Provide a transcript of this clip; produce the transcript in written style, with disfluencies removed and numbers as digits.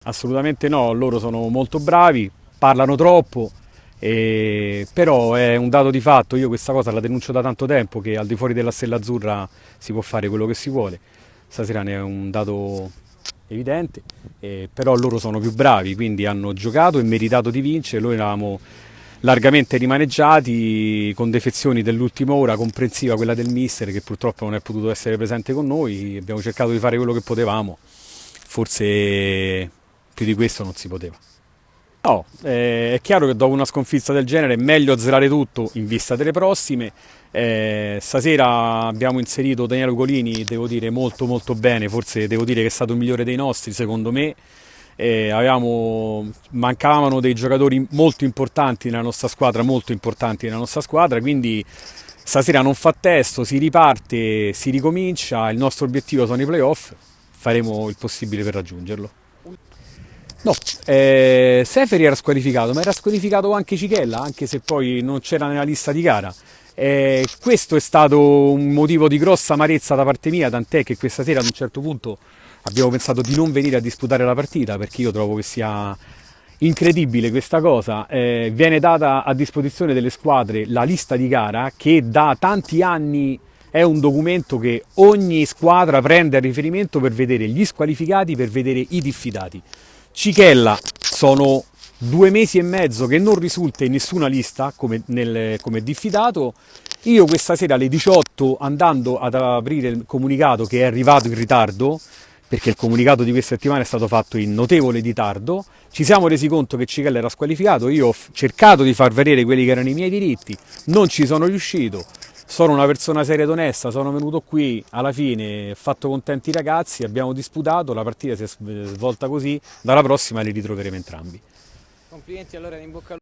Assolutamente no, loro sono molto bravi, parlano troppo, però è un dato di fatto. Io questa cosa la denuncio da tanto tempo, che al di fuori della Stella Azzurra si può fare quello che si vuole. Stasera ne è un dato evidente, però loro sono più bravi, quindi hanno giocato e meritato di vincere. Noi eravamo largamente rimaneggiati, con defezioni dell'ultima ora, comprensiva quella del mister che purtroppo non è potuto essere presente con noi. Abbiamo cercato di fare quello che potevamo, forse più di questo non si poteva. No, è chiaro che dopo una sconfitta del genere è meglio azzerare tutto in vista delle prossime. Stasera abbiamo inserito Daniele Ugolini, devo dire molto molto bene, forse devo dire che è stato il migliore dei nostri secondo me. Mancavano dei giocatori molto importanti nella nostra squadra, molto importanti nella nostra squadra, quindi stasera non fa testo, si riparte, si ricomincia, il nostro obiettivo sono i playoff, faremo il possibile per raggiungerlo. No, Seferi era squalificato, ma era squalificato anche Cichella, anche se poi non c'era nella lista di gara. Questo è stato un motivo di grossa amarezza da parte mia, tant'è che questa sera ad un certo punto abbiamo pensato di non venire a disputare la partita, perché io trovo che sia incredibile questa cosa. Viene data a disposizione delle squadre la lista di gara che da tanti anni è un documento che ogni squadra prende a riferimento per vedere gli squalificati, per vedere i diffidati. Cichella sono 2 mesi e mezzo che non risulta in nessuna lista come diffidato. Io questa sera alle 18, andando ad aprire il comunicato che è arrivato in ritardo, perché il comunicato di questa settimana è stato fatto in notevole ritardo, ci siamo resi conto che Cichella era squalificato. Io ho cercato di far vedere quelli che erano i miei diritti, non ci sono riuscito. Sono una persona seria ed onesta, sono venuto qui, alla fine ho fatto contenti i ragazzi, abbiamo disputato, la partita si è svolta così, dalla prossima li ritroveremo entrambi. Complimenti allora, in bocca al lupo.